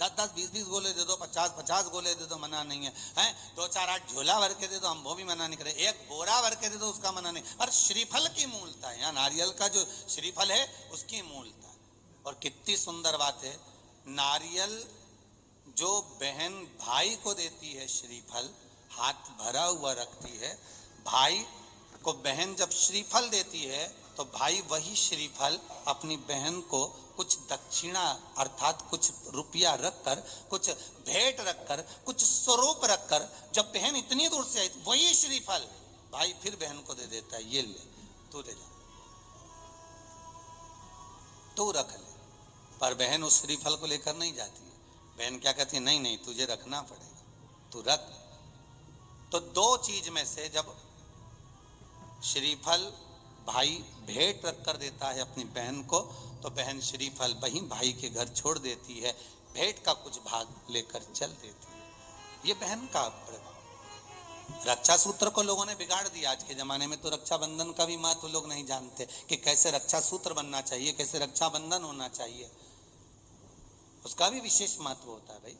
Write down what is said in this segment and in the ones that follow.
10-10, 20-20 गोले दे दो, 50-50 गोले दे दो, मना नहीं है, हैं? 2-4-8 झोला भर के दे दो, हम वो भी मना नहीं करे, एक बोरा भर के दे दो, उसका मना नहीं। और श्रीफल की मूलता है, यहाँ नारियल का जो श्रीफल है उसकी मूलता है। और कितनी सुंदर बात है, नारियल जो बहन भाई को देती है श्रीफल, हाथ भरा हुआ रखती है, भाई को बहन जब श्रीफल देती है तो भाई वही श्रीफल अपनी बहन को कुछ दक्षिणा अर्थात कुछ रुपया रखकर, कुछ भेंट रखकर, कुछ स्वरूप रखकर, जब बहन इतनी दूर से आई वही श्रीफल भाई फिर बहन को दे देता है, ये ले, तू ले जा, तू रख ले। पर बहन उस श्रीफल को लेकर नहीं जाती है, बहन क्या कहती है, नहीं नहीं तुझे रखना पड़ेगा, तू रख। तो दो चीज में से जब श्रीफल भाई भेंट रख कर देता है अपनी बहन को, तो बहन श्रीफल वहीं भाई के घर छोड़ देती है, भेंट का कुछ भाग लेकर चल देती है। ये बहन का प्रभाव। रक्षा सूत्र को लोगों ने बिगाड़ दिया आज के जमाने में, तो रक्षाबंधन का भी महत्व लोग नहीं जानते कि कैसे रक्षा सूत्र बनना चाहिए, कैसे रक्षाबंधन होना चाहिए, उसका भी विशेष महत्व होता है भाई,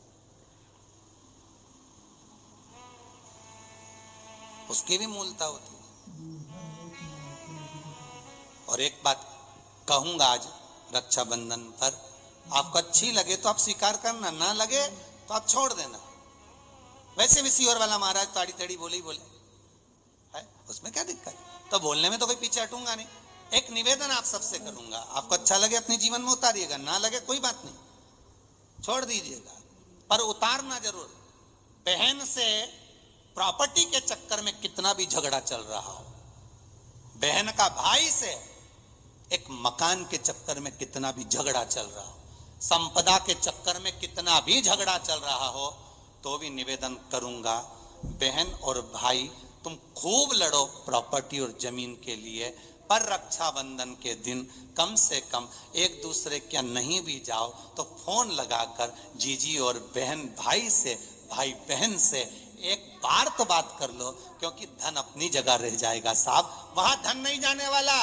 उसकी भी मूलता होती है। और एक बात कहूंगा आज रक्षाबंधन पर, आपको अच्छी लगे तो आप स्वीकार करना, ना लगे तो आप छोड़ देना। वैसे भी सीहोर वाला महाराज ताड़ी तड़ी बोले ही बोले है, उसमें क्या दिक्कत, तो बोलने में तो कोई पीछे हटूंगा नहीं। एक निवेदन आप सबसे करूंगा, आपको अच्छा लगे अपने जीवन में उतारिएगा, ना लगे कोई बात नहीं, छोड़ दीजिएगा, पर उतारना जरूर। बहन से प्रॉपर्टी के चक्कर में कितना भी झगड़ा चल रहा हो, बहन का भाई से एक मकान के चक्कर में कितना भी झगड़ा चल रहा हो, संपदा के चक्कर में कितना भी झगड़ा चल रहा हो, तो भी निवेदन करूंगा, बहन और भाई तुम खूब लड़ो प्रॉपर्टी और जमीन के लिए, पर रक्षाबंधन के दिन कम से कम एक दूसरे क्या नहीं भी जाओ तो फोन लगाकर जीजी और बहन भाई से, भाई बहन से एक बार तो बात कर लो, क्योंकि धन अपनी जगह रह जाएगा साहब, वहां धन नहीं जाने वाला,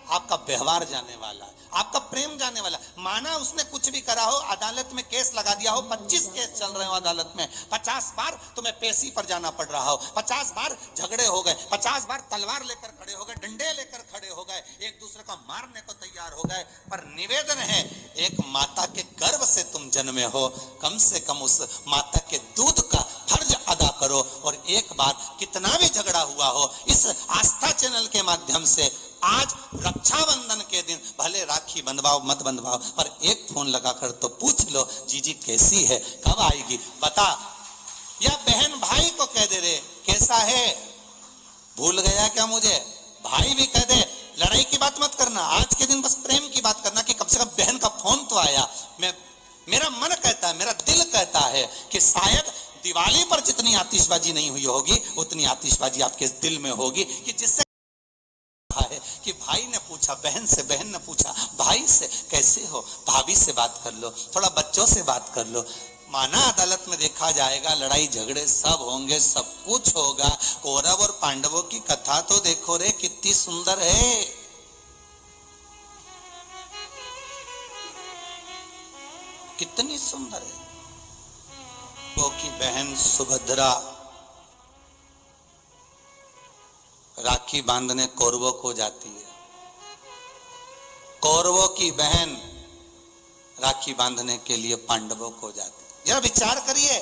आपका व्यवहार जाने वाला, आपका प्रेम जाने वाला। माना उसने कुछ भी करा हो, अदालत में केस लगा दिया हो, 25 केस चल रहे हो अदालत में, 50 बार तुम्हें पेशी पर जाना पड़ रहा हो, 50 बार झगड़े हो गए, 50 बार तलवार लेकर खड़े हो गए, डंडे लेकर खड़े हो गए, एक दूसरे को मारने को तैयार हो गए, पर निवेदन है, एक माता के गर्भ से तुम जन्मे हो, कम से कम उस माता के दूध का फर्ज अदा करो। और एक बार कितना भी झगड़ा हुआ हो, इस आस्था चैनल के माध्यम से आज रक्षाबंधन के दिन भले राखी बंधवाओ मत बंधवाओ, पर एक फोन लगाकर तो पूछ लो, जीजी कैसी है, कब आएगी बता, या बहन भाई को कह दे रे कैसा है, भूल गया क्या मुझे, भाई भी कह दे, लड़ाई की बात मत करना, आज के दिन बस प्रेम की बात करना, कि कम से कम बहन का फोन तो आया। मेरा मन कहता है, मेरा दिल कहता है कि शायद दिवाली पर जितनी आतिशबाजी नहीं हुई होगी, उतनी आतिशबाजी आपके दिल में होगी, कि जिससे है कि भाई ने पूछा बहन से, बहन ने पूछा भाई से कैसे हो, भाभी से बात कर लो, थोड़ा बच्चों से बात कर लो। माना अदालत में देखा जाएगा, लड़ाई झगड़े सब होंगे, सब कुछ होगा, कौरव और पांडवों की कथा तो देखो रे कितनी सुंदर है, कितनी सुंदर है। वो की बहन सुभद्रा राखी बांधने कौरवों को जाती है, कौरवों की बहन राखी बांधने के लिए पांडवों को जाती है। जरा विचार करिए,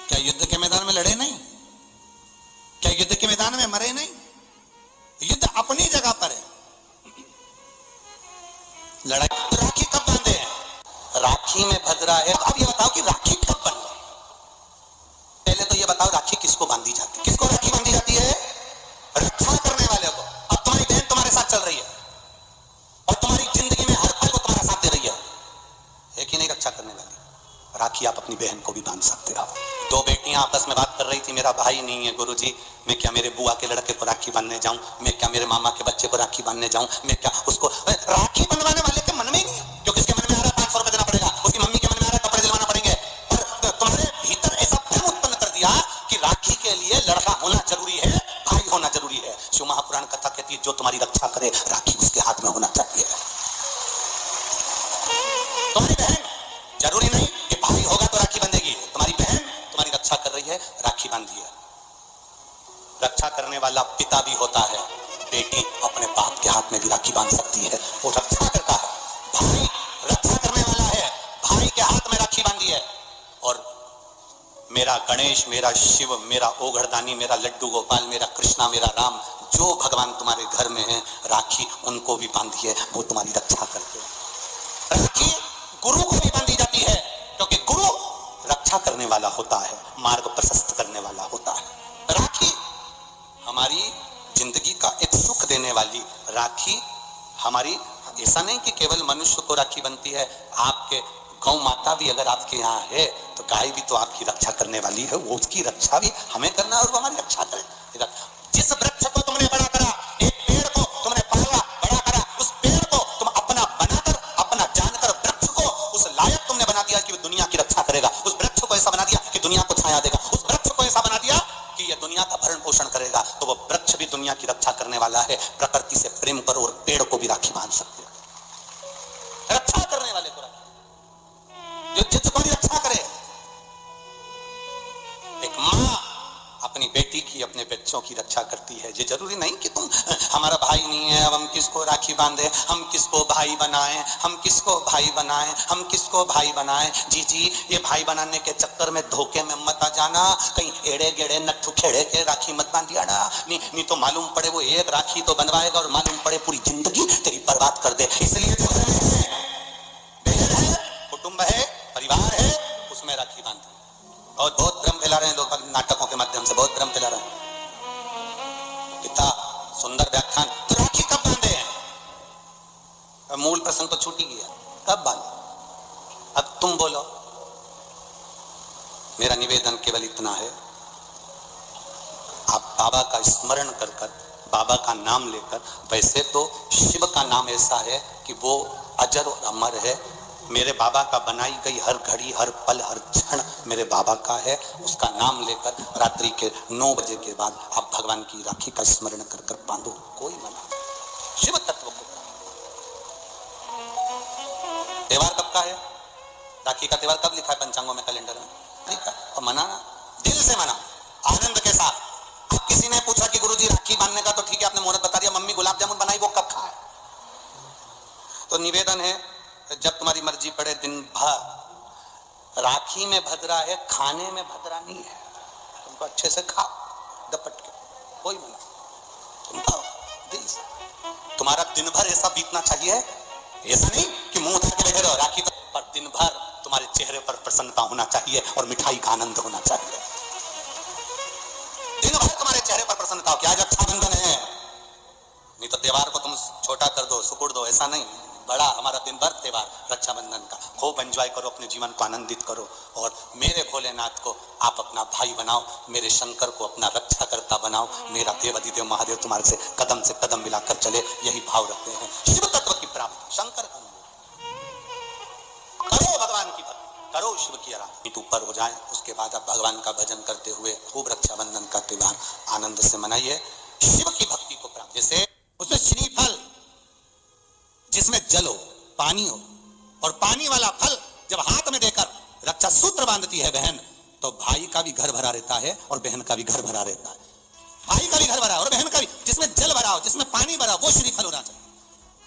क्या युद्ध के मैदान में लड़े नहीं, क्या युद्ध के मैदान में मरे नहीं, युद्ध अपनी जगह पर है, लड़ाई। राखी कब बांधे हैं, राखी में भद्रा है। अब ये बताओ कि राखी कब बनी, पहले तो ये बताओ राखी किसको बांधी जाती है, किसको राखी बांधी जाती है, रक्षा करने वाले को। अब तुम्हारी बहन तुम्हारे साथ चल रही है और तुम्हारी जिंदगी में हर पल को तुम्हारा साथ दे रही है कि नहीं, रक्षा करने वाली राखी आप अपनी बहन को भी बांध सकते हो। दो बेटियां आपस में बात कर रही थी, मेरा भाई नहीं है गुरुजी, मैं क्या मेरे बुआ के लड़के को राखी बांधने जाऊं, मैं क्या मेरे मामा के बच्चे को राखी बांधने जाऊं, मैं क्या उसको, राखी बंधवाने वाले के मन में ही नहीं है, क्योंकि उसके मन में आ रहा है 500 रुपए देना पड़ेगा, उसकी मम्मी के मन में आ रहा है कपड़े दिलवाना पड़ेंगे, पर तुम्हारे भीतर ऐसा प्रेम उत्पन्न कर दिया कि राखी के लिए लड़का होना जरूरी है, भाई होना जरूरी है। शिव महापुराण कथा कहती है जो तुम्हारी रक्षा करे राखी उसके हाथ में होना चाहिए। तुम्हारी बहन, जरूरी नहीं कि भाई होगा तो राखी बंधेगी, तुम्हारी बहन तुम्हारी रक्षा कर रही है, राखी बांधी है। रक्षा करने वाला पिता भी होता है, बेटी अपने बाप के हाथ में भी राखी बांध सकती है, वो रक्षा करता है। भाई रक्षा करने वाला है, भाई के हाथ में राखी बांधी है। और मेरा गणेश, मेरा शिव, मेरा ओघड़दानी, मेरा लड्डू गोपाल, मेरा कृष्णा, मेरा राम, जो भगवान तुम्हारे घर में है, राखी उनको भी बांधी है, वो तुम्हारी रक्षा करते हैं। राखी गुरु को भी बांधी जाती है, क्योंकि गुरु रक्षा करने वाला होता है, मार्ग प्रशस्त करने वाला होता है। राखी हमारी जिंदगी का एक सुख देने वाली, राखी हमारी, ऐसा नहीं कि केवल मनुष्य को राखी बनती है, आपके गौ माता भी अगर आपके यहाँ है तो गाय भी तो आपकी रक्षा करने वाली है, वो उसकी रक्षा भी हमें करना है और वो हमारी रक्षा करे। जिस वृक्ष को तुमने बड़ा करा, एक पेड़ को तुमने पाला, बड़ा करा, उस पेड़ को तुम अपना बनाकर, अपना जानकर वृक्ष को उस लायक तुमने बना दिया कि वो दुनिया की रक्षा करेगा। उस वृक्ष को ऐसा बना दिया कि दुनिया को छाया देगा। उस वृक्ष को ऐसा बना दिया कि ये दुनिया का भरण पोषण करेगा, तो वो वृक्ष भी दुनिया की रक्षा करने वाला है। प्रकृति से प्रेम करो और पेड़ को भी राखी बांध सकते हो। रक्षा करने वाले को जो जिसको भी रक्षा करे। एक माँ अपनी बेटी की, अपने बच्चों की रक्षा करती है। ये जरूरी नहीं कि तुम, हमारा भाई नहीं है अब हम किसको राखी बांधे, हम किसको भाई बनाएं, हम किसको भाई बनाएं, हम किसको भाई बनाएं। जी जी, ये भाई बनाने के चक्कर में धोखे में मत आ जाना, कहीं एड़े गेड़े नट्ठू खेड़े के राखी मत बांध दिया ना। नहीं तो मालूम पड़े वो एक राखी तो बनवाएगा और मालूम पड़े पूरी जिंदगी तेरी बर्बाद कर दे। इसलिए जो घर में है, बहन है, कुटुंब है, परिवार है, उसमें राखी बांधो। और बहुत भ्रम फैला रहे हैं लोग, नाटकों के माध्यम से बहुत भ्रम फैला रहे हैं। कितना सुंदर व्याख्यान। तो राखी कब बांधे हैं? मूल प्रसंग तो छूट ही गया, कब बांधे? अब तुम बोलो। मेरा निवेदन केवल इतना है, आप बाबा का स्मरण कर कर, बाबा का नाम लेकर, वैसे तो शिव का नाम ऐसा है कि वो अजर और अमर है। मेरे बाबा का बनाई गई हर घड़ी, हर पल, हर क्षण मेरे बाबा का है। उसका नाम लेकर रात्रि के 9 बजे के बाद आप भगवान की राखी का स्मरण कर कर बांधो, कोई मना। शिव तत्व को त्योहार कब का है? राखी का त्योहार कब लिखा है पंचांगों में, कैलेंडर में? ठीक है, और मनाना, दिल से मना, आनंद के साथ। अब किसी ने पूछा कि गुरुजी राखी बांधने का तो ठीक है, आपने मुहूर्त बता दिया, मम्मी गुलाब जामुन बनाई, वो कब खाए? तो निवेदन है, जब तुम्हारी मर्जी पड़े दिन भर। राखी में भद्रा है, खाने में भद्रा नहीं है। तुमको अच्छे से खाओ दपट के, कोई मना, तुम खाओ दिल से। तुम्हारा दिन भर ऐसा बीतना चाहिए, ऐसा नहीं कि मुंह उतार के बैठे रहो राखी पर। दिन भर तुम्हारे चेहरे पर प्रसन्नता होना चाहिए और मिठाई का आनंद होना चाहिए। दिन भर तुम्हारे चेहरे पर प्रसन्नता हो कि आज रक्षाबंधन है। नहीं तो त्योहार को तुम छोटा कर दो, सुकुड़ दो, ऐसा नहीं। बड़ा हमारा दिन भर त्योहार रक्षाबंधन का, खूब एंजॉय करो, अपने जीवन को आनंदित करो। और मेरे भोलेनाथ को आप अपना भाई बनाओ, मेरे शंकर को अपना रक्षा करता बनाओ। मेरा देव अधिदेव महादेव तुम्हारे से कदम मिलाकर चले, यही भाव रखते हैं। शिव तत्व की प्राप्ति, शंकर का करो, भगवान की भक्ति करो, शिव की आराधना ऊपर हो जाए। उसके बाद आप भगवान का भजन करते हुए खूब रक्षाबंधन का त्योहार आनंद से मनाइए। शिव की भक्ति को प्राप्त, जैसे उसमें श्रीफल, जिसमें जल हो, पानी हो, और पानी वाला फल जब हाथ में देकर रक्षा सूत्र बांधती है बहन, तो भाई का भी घर भरा रहता है और बहन का भी घर भरा रहता है। भाई का भी घर भरा और बहन का भी, जिसमें जल भरा हो, जिसमें पानी भरा, वो श्रीफल होना चाहिए।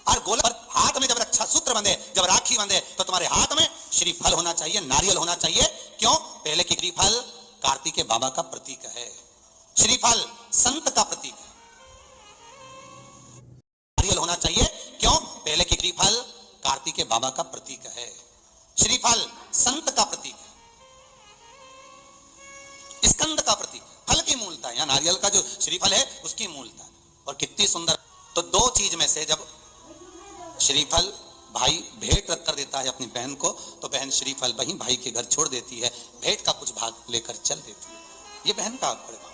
और गोला पर हाथ में जब रक्षा सूत्र बंधे, जब राखी बंधे, तो तुम्हारे हाथ में श्रीफल होना चाहिए, नारियल होना चाहिए। क्यों? पहले की श्रीफल कार्तिक बाबा का प्रतीक है, श्रीफल संत का प्रतीक है। नारियल होना चाहिए, क्यों? पहले की श्रीफल कार्तिक बाबा का प्रतीक है, श्रीफल संत का प्रतीक है, स्कंद का प्रतीक। फल की मूलता है, या नारियल का जो श्रीफल है उसकी मूलता है। और कितनी सुंदर। तो दो चीज में से जब श्रीफल भाई भेंट रख कर देता है अपनी बहन को, तो बहन श्रीफल वहीं भाई के घर छोड़ देती है, भेंट का कुछ भाग लेकर चल देती है। ये बहन का प्रभाव।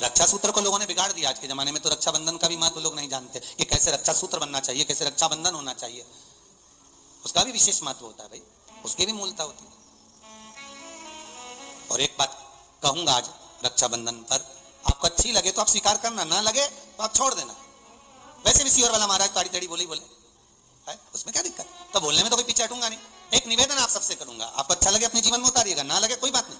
रक्षा सूत्र को लोगों ने बिगाड़ दिया। आज के जमाने में तो रक्षाबंधन का भी महत्व लोग नहीं जानते कि कैसे रक्षा सूत्र बनना चाहिए, कैसे रक्षाबंधन होना चाहिए। उसका भी विशेष महत्व होता है भाई, उसकी भी मूलता होती है। और एक बात कहूंगा आज रक्षाबंधन पर, आपको अच्छी लगे तो आप स्वीकार करना, ना लगे तो आप छोड़ देना। वैसे भी सीवर वाला महाराज ताड़ी तेड़ी बोले है, उसमें क्या दिक्कत? तो बोलने में तो कोई पीछे हटूंगा नहीं। एक निवेदन आप सबसे करूंगा, आपको अच्छा लगे अपने जीवन में उतारिएगा, ना लगे कोई बात नहीं।